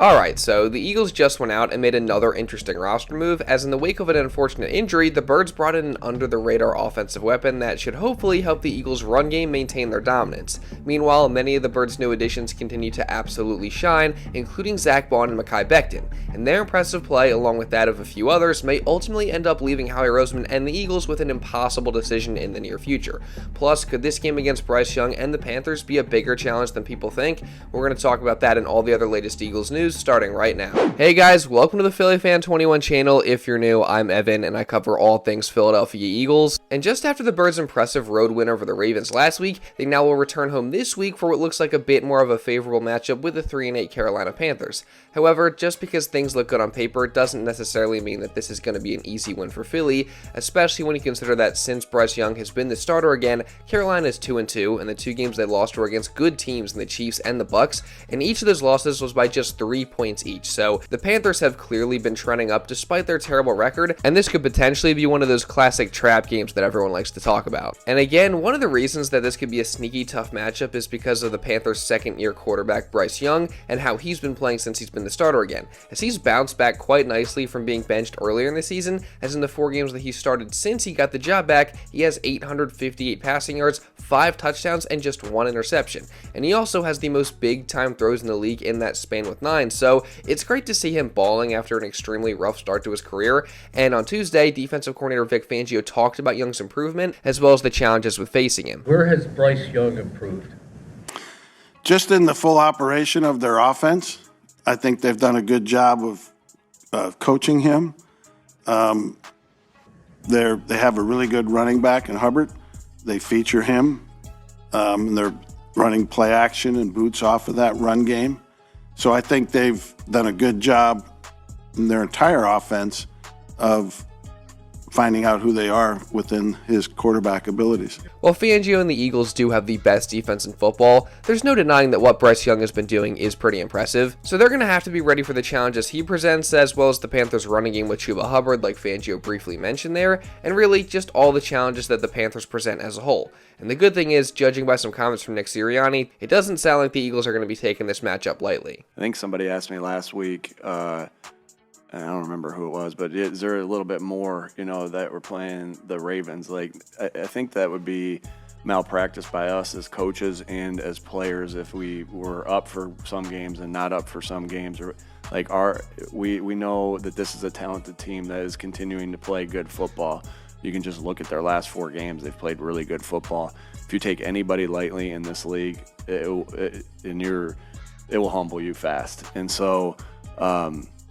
Alright, so the Eagles just went out and made another interesting roster move, as in the wake of an unfortunate injury, the Birds brought in an under-the-radar offensive weapon that should hopefully help the Eagles' run game maintain their dominance. Meanwhile, many of the Birds' new additions continue to absolutely shine, including Zack Baun and Mekhi Becton, and their impressive play, along with that of a few others, may ultimately end up leaving Howie Roseman and the Eagles with an impossible decision in the near future. Plus, could this game against Bryce Young and the Panthers be a bigger challenge than people think? We're going to talk about that and all the other latest Eagles news starting right now. Hey guys, welcome to the Philly Fan 21 channel. If you're new, I'm Evan and I cover all things Philadelphia Eagles. And just after the Birds' impressive road win over the Ravens last week, they now will return home this week for what looks like a bit more of a favorable matchup with the 3-8 Carolina Panthers. However, just because things look good on paper doesn't necessarily mean that this is going to be an easy win for Philly, especially when you consider that since Bryce Young has been the starter again, Carolina is 2-2, and the two games they lost were against good teams in the Chiefs and the Bucks, and each of those losses was by just 3 points each. So the Panthers have clearly been trending up despite their terrible record, and this could potentially be one of those classic trap games that everyone likes to talk about. And again, one of the reasons that this could be a sneaky tough matchup is because of the Panthers' second-year quarterback Bryce Young and how he's been playing since he's been the starter again, as he's bounced back quite nicely from being benched earlier in the season, as in the 4 games that he started since he got the job back, he has 858 passing yards, 5 touchdowns, and just 1 interception. And he also has the most big-time throws in the league in that span with 9, so it's great to see him balling after an extremely rough start to his career. And on Tuesday, defensive coordinator Vic Fangio talked about Young's improvement, as well as the challenges with facing him. Where has Bryce Young improved? Just in the full operation of their offense. I think they've done a good job of coaching him. They have a really good running back in Hubbard. They feature him. They're running play action and boots off of that run game. So I think they've done a good job in their entire offense of finding out who they are within his quarterback abilities. While Fangio and the Eagles do have the best defense in football, there's no denying that what Bryce Young has been doing is pretty impressive, so they're going to have to be ready for the challenges he presents, as well as the Panthers' running game with Chuba Hubbard, like Fangio briefly mentioned there, and really just all the challenges that the Panthers present as a whole. And the good thing is, judging by some comments from Nick Sirianni, it doesn't sound like the Eagles are going to be taking this matchup lightly. I think somebody asked me last week, I don't remember who it was, but is there a little bit more, that we're playing the Ravens? Like, I think that would be malpractice by us as coaches and as players if we were up for some games and not up for some games. Or like we know that this is a talented team that is continuing to play good football. You can just look at their last 4 games; they've played really good football. If you take anybody lightly in this league, it will humble you fast. And so.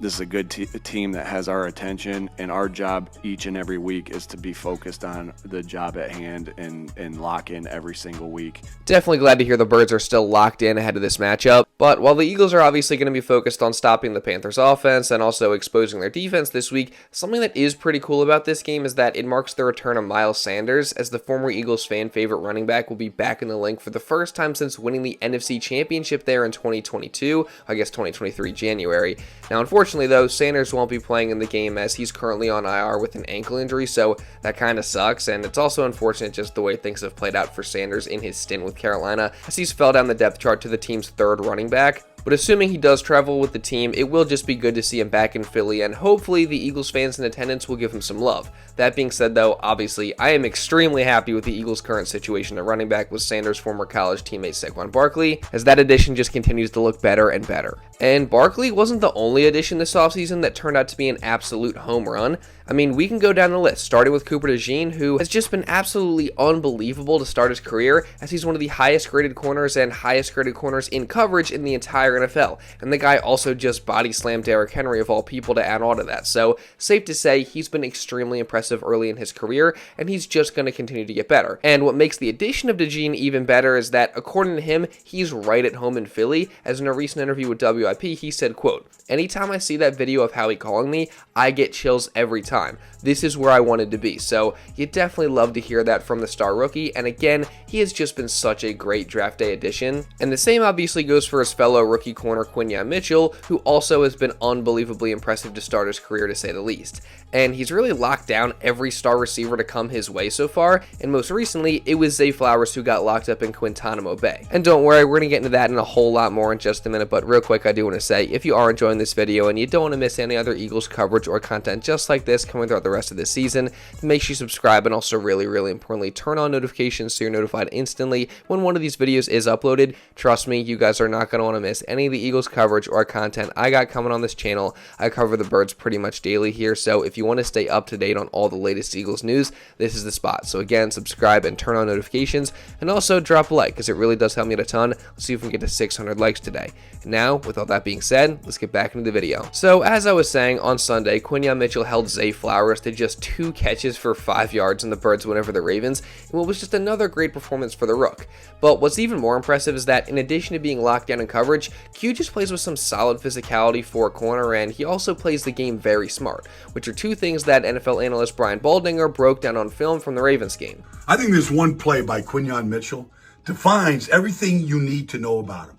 This is a good team that has our attention, and our job each and every week is to be focused on the job at hand and lock in every single week. Definitely glad to hear the Birds are still locked in ahead of this matchup, but while the Eagles are obviously going to be focused on stopping the Panthers' offense and also exposing their defense this week, something that is pretty cool about this game is that it marks the return of Miles Sanders, as the former Eagles fan favorite running back will be back in the link for the first time since winning the NFC Championship there in 2022, I guess 2023 January. Now, unfortunately, though, Sanders won't be playing in the game as he's currently on IR with an ankle injury, so that kind of sucks, and it's also unfortunate just the way things have played out for Sanders in his stint with Carolina, as he's fell down the depth chart to the team's 3rd running back. But assuming he does travel with the team, it will just be good to see him back in Philly, and hopefully the Eagles fans in attendance will give him some love. That being said, though, obviously, I am extremely happy with the Eagles' current situation at running back with Sanders' former college teammate Saquon Barkley, as that addition just continues to look better and better. And Barkley wasn't the only addition this offseason that turned out to be an absolute home run. I mean, we can go down the list, starting with Cooper DeJean, who has just been absolutely unbelievable to start his career, as he's one of the highest graded corners and highest graded corners in coverage in the entire NFL. And the guy also just body slammed Derrick Henry of all people to add on to that. So, safe to say, he's been extremely impressive early in his career, and he's just going to continue to get better. And what makes the addition of DeJean even better is that, according to him, he's right at home in Philly, as in a recent interview with WIP, he said, quote, Anytime I see that video of Howie calling me, I get chills every time. This is where I wanted to be, so you definitely love to hear that from the star rookie, and again, he has just been such a great draft day addition. And the same obviously goes for his fellow rookie corner Quinyon Mitchell, who also has been unbelievably impressive to start his career, to say the least. And he's really locked down every star receiver to come his way so far, and most recently, it was Zay Flowers who got locked up in Guantanamo Bay. And don't worry, we're going to get into that and a whole lot more in just a minute, but real quick, I do want to say, if you are enjoying this video and you don't want to miss any other Eagles coverage or content just like this coming throughout the rest of the season, make sure you subscribe and also really importantly, turn on notifications so you're notified instantly when one of these videos is uploaded. Trust me, you guys are not going to want to miss any of the Eagles coverage or content I got coming on this channel. I cover the Birds pretty much daily here, so if you want to stay up to date on all the latest Eagles news, this is the spot. So again, subscribe and turn on notifications, and also drop a like because it really does help me out a ton. Let's see if we can get to 600 likes today. And now, with all that being said, let's get back into the video. So as I was saying, on Sunday, Quinyon Mitchell held Zay Flowers to just 2 catches for 5 yards, and the Birds went over the Ravens in what was just another great performance for the Rook. But what's even more impressive is that in addition to being locked down in coverage, Q just plays with some solid physicality for a corner, and he also plays the game very smart, which are 2 things that NFL analyst Brian Baldinger broke down on film from the Ravens game. I think there's one play by Quinyon Mitchell defines everything you need to know about him.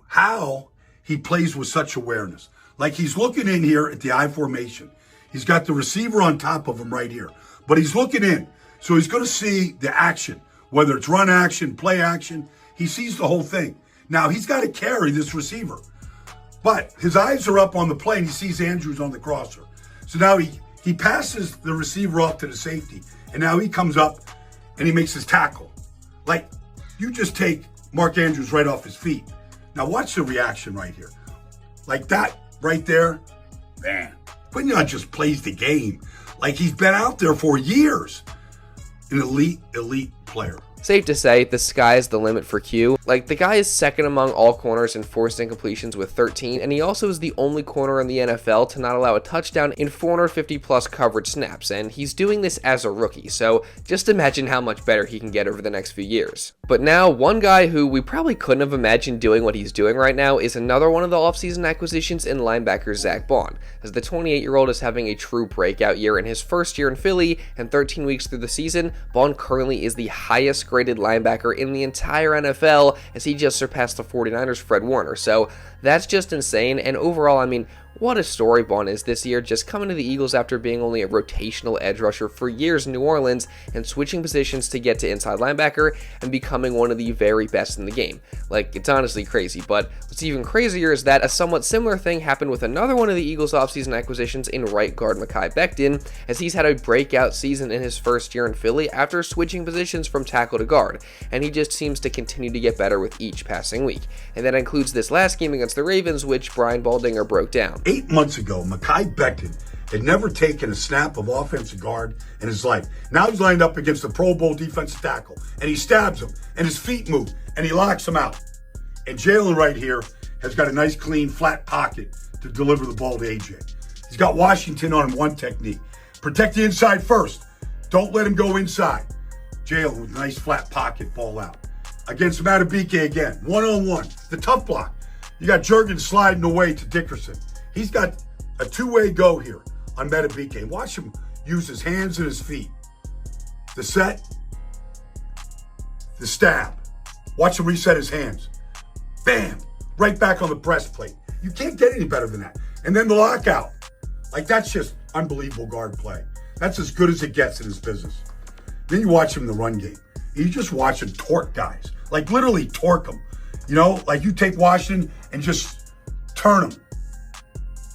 How he plays with such awareness. Like he's looking in here at the I formation. He's got the receiver on top of him right here, but he's looking in. So he's going to see the action, whether it's run action, play action. He sees the whole thing. Now he's got to carry this receiver, but his eyes are up on the play and he sees Andrews on the crosser. So now he passes the receiver off to the safety, and now he comes up and he makes his tackle. Like, you just take Mark Andrews right off his feet. Now watch the reaction right here. Like that right there, man. Quinyon just plays the game like he's been out there for years. An elite player. Safe to say, the sky's the limit for Q. Like, the guy is second among all corners in forced incompletions with 13, and he also is the only corner in the NFL to not allow a touchdown in 450-plus coverage snaps, and he's doing this as a rookie, so just imagine how much better he can get over the next few years. But now, one guy who we probably couldn't have imagined doing what he's doing right now is another one of the offseason acquisitions in linebacker Zack Baun, as the 28-year-old is having a true breakout year in his first year in Philly, and 13 weeks through the season, Baun currently is the highest graded linebacker in the entire NFL, as he just surpassed the 49ers' Fred Warner. So that's just insane, and overall, I mean, what a story Baun is this year, just coming to the Eagles after being only a rotational edge rusher for years in New Orleans and switching positions to get to inside linebacker and becoming one of the very best in the game. Like, it's honestly crazy, but what's even crazier is that a somewhat similar thing happened with another one of the Eagles offseason acquisitions in right guard Mekhi Becton, as he's had a breakout season in his first year in Philly after switching positions from tackle to guard, and he just seems to continue to get better with each passing week. And that includes this last game against the Ravens, which Brian Baldinger broke down. 8 months ago, Mekhi Becton had never taken a snap of offensive guard in his life. Now he's lined up against the Pro Bowl defensive tackle, and he stabs him, and his feet move, and he locks him out. And Jalen right here has got a nice, clean, flat pocket to deliver the ball to AJ. He's got Washington on him, one technique. Protect the inside first. Don't let him go inside. Jalen with a nice, flat pocket, ball out. Against Matabike again, one-on-one, the tough block. You got Jurgens sliding away to Dickerson. He's got a 2-way go here on Matabike. Watch him use his hands and his feet. The set, the stab. Watch him reset his hands. Bam! Right back on the breastplate. You can't get any better than that. And then the lockout. Like, that's just unbelievable guard play. That's as good as it gets in his business. Then you watch him in the run game. You just watch him torque guys. Like, literally torque them. You know, like you take Washington and just turn them.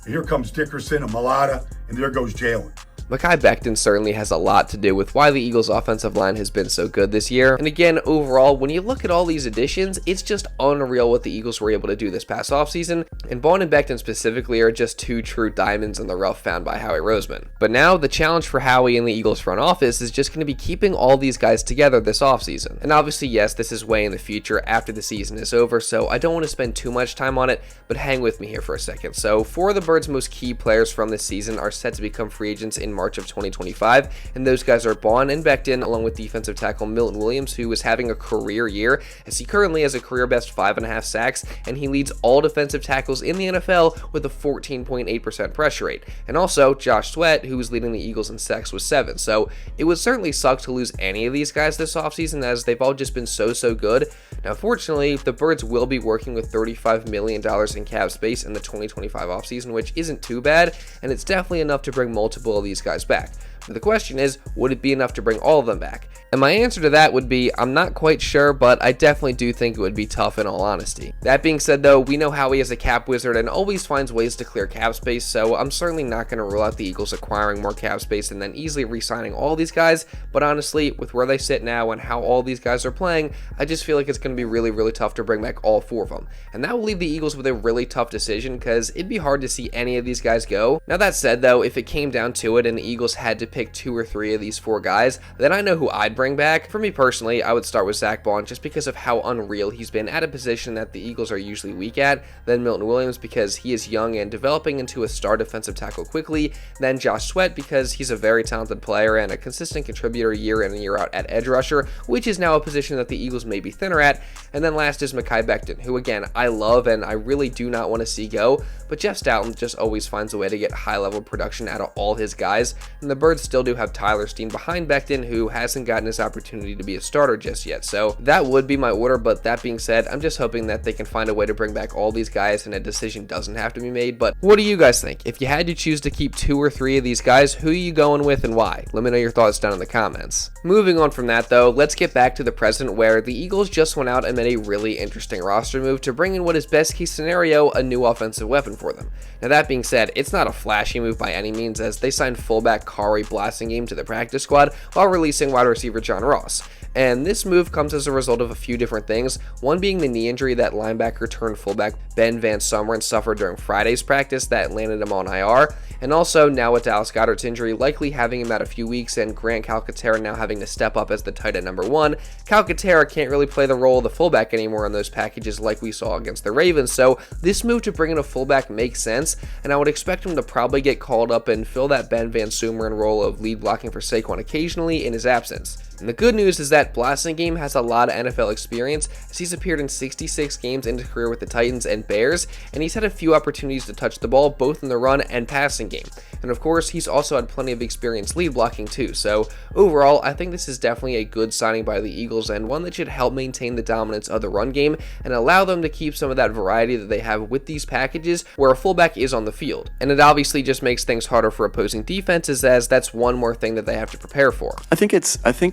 And here comes Dickerson, a Malata, and there goes Jalen. Mekhi Becton certainly has a lot to do with why the Eagles' offensive line has been so good this year. And again, overall, when you look at all these additions, it's just unreal what the Eagles were able to do this past offseason. And Baun and Becton specifically are just 2 true diamonds in the rough found by Howie Roseman. But now, the challenge for Howie and the Eagles front office is just going to be keeping all these guys together this offseason. And obviously, yes, this is way in the future after the season is over, so I don't want to spend too much time on it, but hang with me here for a second. So, 4 of the Birds' most key players from this season are set to become free agents in in March of 2025, and those guys are Baun and Becton, along with defensive tackle Milton Williams, who is having a career year, as he currently has a career best 5.5 sacks, and he leads all defensive tackles in the NFL with a 14.8% pressure rate. And also, Josh Sweat, who was leading the Eagles in sacks, was 7. So it would certainly suck to lose any of these guys this offseason, as they've all just been so good. Now, fortunately, the Birds will be working with $35 million in cap space in the 2025 offseason, which isn't too bad, and it's definitely enough to bring multiple of these guys back. But the question is, would it be enough to bring all of them back? And my answer to that would be, I'm not quite sure, but I definitely do think it would be tough in all honesty. That being said though, we know Howie is a cap wizard and always finds ways to clear cap space, so I'm certainly not going to rule out the Eagles acquiring more cap space and then easily re-signing all these guys, but honestly, with where they sit now and how all these guys are playing, I just feel like it's going to be really tough to bring back all 4 of them. And that will leave the Eagles with a really tough decision, because it'd be hard to see any of these guys go. Now that said though, if it came down to it and the Eagles had to pick 2 or 3 of these 4 guys, then I know who I'd bring back. For me personally, I would start with Zack Baun, just because of how unreal he's been at a position that the Eagles are usually weak at, then Milton Williams because he is young and developing into a star defensive tackle quickly, then Josh Sweat because he's a very talented player and a consistent contributor year in and year out at edge rusher, which is now a position that the Eagles may be thinner at, and then last is Mekhi Becton, who again, I love and I really do not want to see go, but Jeff Stoughton just always finds a way to get high level production out of all his guys, and the Birds still do have Tyler Steen behind Becton, who hasn't gotten his opportunity to be a starter just yet. So that would be my order, but that being said, I'm just hoping that they can find a way to bring back all these guys and a decision doesn't have to be made. But what do you guys think? If you had to choose to keep 2 or 3 of these guys, who are you going with and why? Let me know your thoughts down in the comments. Moving on from that though, let's get back to the present, where the Eagles just went out and made a really interesting roster move to bring in what is best case scenario, a new offensive weapon for them. Now that being said, it's not a flashy move by any means, as they signed fullback Khari Blasingame to the practice squad while releasing wide receiver John Ross. And this move comes as a result of a few different things, one being the knee injury that linebacker turned fullback BenVanSumeren suffered during Friday's practice that landed him on IR, and also now with Dallas Goedert's injury likely having him out a few weeks and Grant Calcaterra now having to step up as the tight end number 1, Calcaterra can't really play the role of the fullback anymore in those packages like we saw against the Ravens, so this move to bring in a fullback makes sense, and I would expect him to probably get called up and fill that BenVanSumeren role of lead blocking for Saquon occasionally in his absence. And the good news is that Blasingame has a lot of NFL experience, as he's appeared in 66 games in his career with the Titans and Bears, and he's had a few opportunities to touch the ball both in the run and passing game. And of course, he's also had plenty of experience lead blocking too, so overall, I think this is definitely a good signing by the Eagles and one that should help maintain the dominance of the run game and allow them to keep some of that variety that they have with these packages where a fullback is on the field. And it obviously just makes things harder for opposing defenses, as that's one more thing that they have to prepare for. I think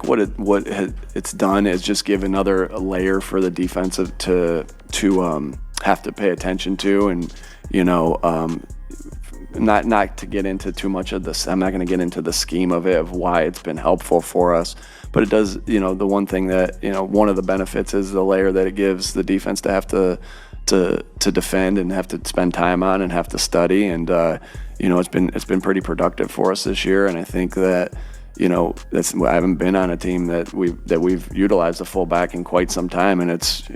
what it's done is just give another layer for the defensive to have to pay attention to, and not to get into too much of this. I'm not going to get into the scheme of it, of why it's been helpful for us, but it does. The one thing that one of the benefits is the layer that it gives the defense to have to defend and have to spend time on and have to study, and it's been pretty productive for us this year, and I think that. I haven't been on a team that we've utilized a fullback in quite some time, and it's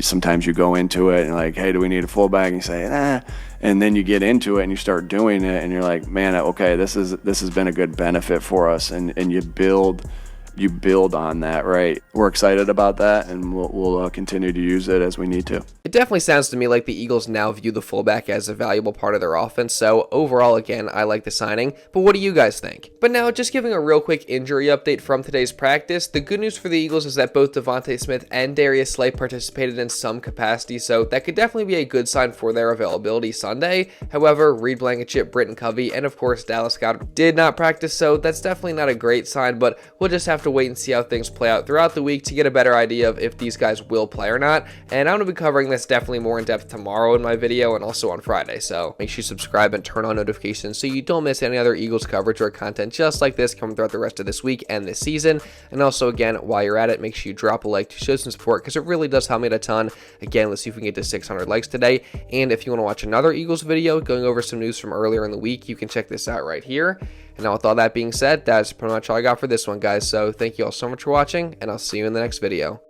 sometimes you go into it and like, hey, do we need a fullback? And you say, nah, and then you get into it and you start doing it, and you're like, man, okay, this has been a good benefit for us, and you build on that, right? We're excited about that, and we'll continue to use it as we need to. It definitely sounds to me like the Eagles now view the fullback as a valuable part of their offense, so overall, again, I like the signing, but what do you guys think? But now, just giving a real quick injury update from today's practice, the good news for the Eagles is that both Devontae Smith and Darius Slay participated in some capacity, so that could definitely be a good sign for their availability Sunday. However, Reed Blankenship, Britton Covey, and of course Dallas Goedert did not practice, so that's definitely not a great sign, but we'll just have to wait and see how things play out throughout the week to get a better idea of if these guys will play or not. And I'm going to be covering this definitely more in depth tomorrow in my video and also on Friday, so make sure you subscribe and turn on notifications so you don't miss any other Eagles coverage or content just like this coming throughout the rest of this week and this season. And also, again, while you're at it, make sure you drop a like to show some support, because it really does help me a ton. Again, let's see if we can get to 600 likes today. And if you want to watch another Eagles video going over some news from earlier in the week, you can check this out right here. And now with all that being said, that's pretty much all I got for this one, guys. So thank you all so much for watching, and I'll see you in the next video.